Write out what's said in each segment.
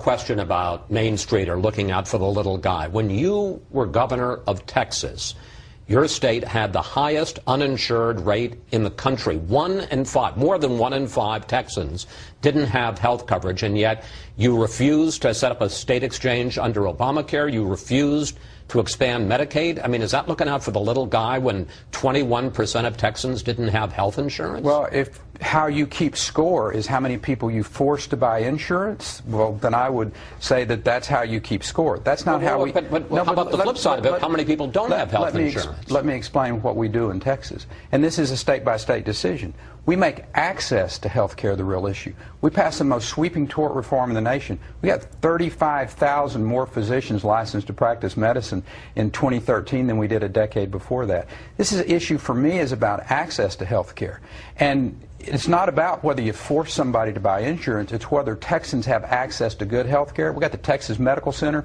question about Main Street or looking out for the little guy. When you were governor of Texas, your state had the highest uninsured rate in the country. 1 in 5, more than 1 in 5 Texans didn't have health coverage, and yet you refused to set up a state exchange under Obamacare. You refused to expand Medicaid. I mean, is that looking out for the little guy when 21% of Texans didn't have health insurance? Well, if how you keep score is how many people you force to buy insurance, well, then I would say that that's how you keep score. That's not how we... But how about the flip side of it? How many people don't have health insurance? Let me explain what we do in Texas. And this is a state-by-state decision. We make access to health care the real issue. We passed the most sweeping tort reform in the nation. We got 35,000 more physicians licensed to practice medicine in 2013 than we did a decade before that. This is an issue for me is about access to health care. And it's not about whether you force somebody to buy insurance. It's whether Texans have access to good health care. We got the Texas Medical Center,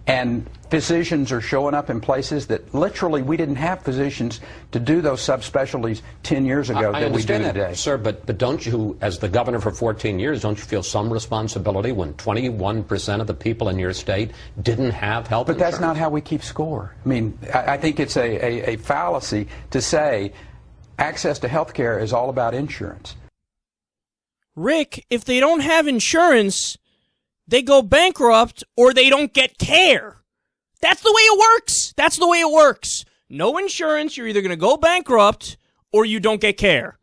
and physicians are showing up in places that literally we didn't have physicians to do those subspecialties 10 years ago that we do today. Sir, but don't you, as the governor for 14 years, don't you feel some responsibility when 21% of the people in your state didn't have health insurance? But that's not how we keep score. I mean, I think it's a fallacy to say access to health care is all about insurance. Rick, if they don't have insurance, they go bankrupt or they don't get care. That's the way it works. That's the way it works. No insurance, you're either going to go bankrupt or you don't get care.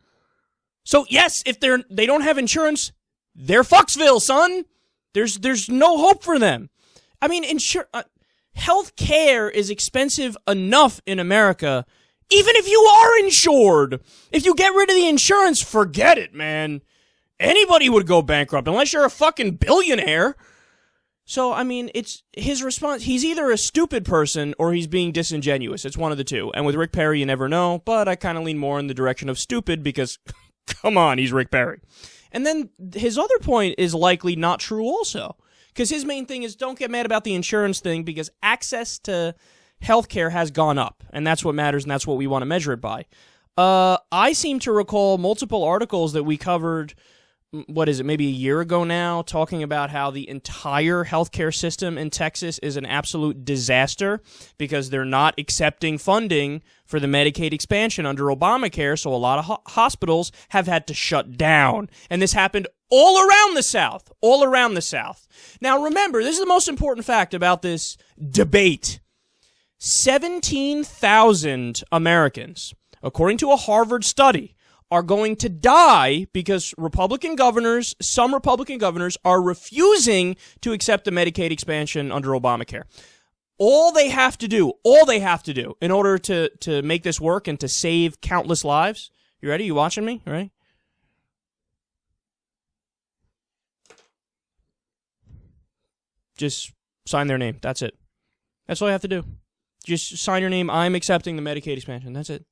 So yes, if they don't have insurance, they're Foxville, son. There's no hope for them. I mean, health care is expensive enough in America. Even if you are insured, if you get rid of the insurance, forget it, man. Anybody would go bankrupt unless you're a fucking billionaire. So, I mean, it's his response. He's either a stupid person or he's being disingenuous. It's one of the two. And with Rick Perry, you never know. But I kind of lean more in the direction of stupid because, come on, he's Rick Perry. And then his other point is likely not true also. Because his main thing is don't get mad about the insurance thing because access to healthcare has gone up, and that's what matters, and that's what we want to measure it by. I seem to recall multiple articles that we covered, what is it, maybe a year ago now, talking about how the entire healthcare system in Texas is an absolute disaster because they're not accepting funding for the Medicaid expansion under Obamacare, so a lot of hospitals have had to shut down. And this happened all around the South, all around the South. Now remember, this is the most important fact about this debate. 17,000 Americans, according to a Harvard study, are going to die because Republican governors, some Republican governors, are refusing to accept the Medicaid expansion under Obamacare. All they have to do in order to make this work and to save countless lives. You ready? You watching me? You ready? Just sign their name. That's it. That's all you have to do. Just sign your name. I'm accepting the Medicaid expansion. That's it.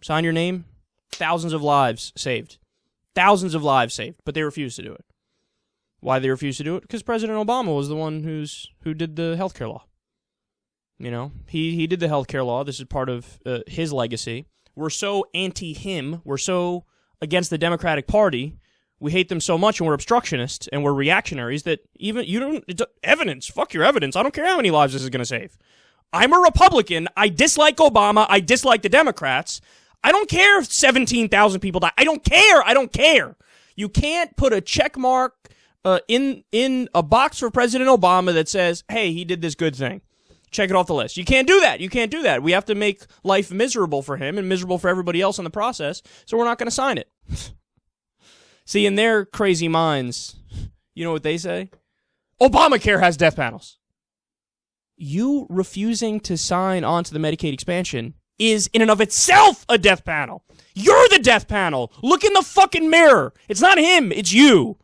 Sign your name. Thousands of lives saved. Thousands of lives saved. But they refuse to do it. Why they refuse to do it? Because President Obama was the one who did the healthcare law. You know, he did the healthcare law. This is part of his legacy. We're so anti-him. We're so against the Democratic Party. We hate them so much, and we're obstructionists, and we're reactionaries that even you don't evidence. Fuck your evidence. I don't care how many lives this is going to save. I'm a Republican. I dislike Obama. I dislike the Democrats. I don't care if 17,000 people die. I don't care. I don't care. You can't put a check mark in a box for President Obama that says, hey, he did this good thing. Check it off the list. You can't do that. You can't do that. We have to make life miserable for him and miserable for everybody else in the process, so we're not going to sign it. See, in their crazy minds, you know what they say? Obamacare has death panels. You refusing to sign on to the Medicaid expansion is in and of itself a death panel. You're the death panel. Look in the fucking mirror. It's not him. It's you.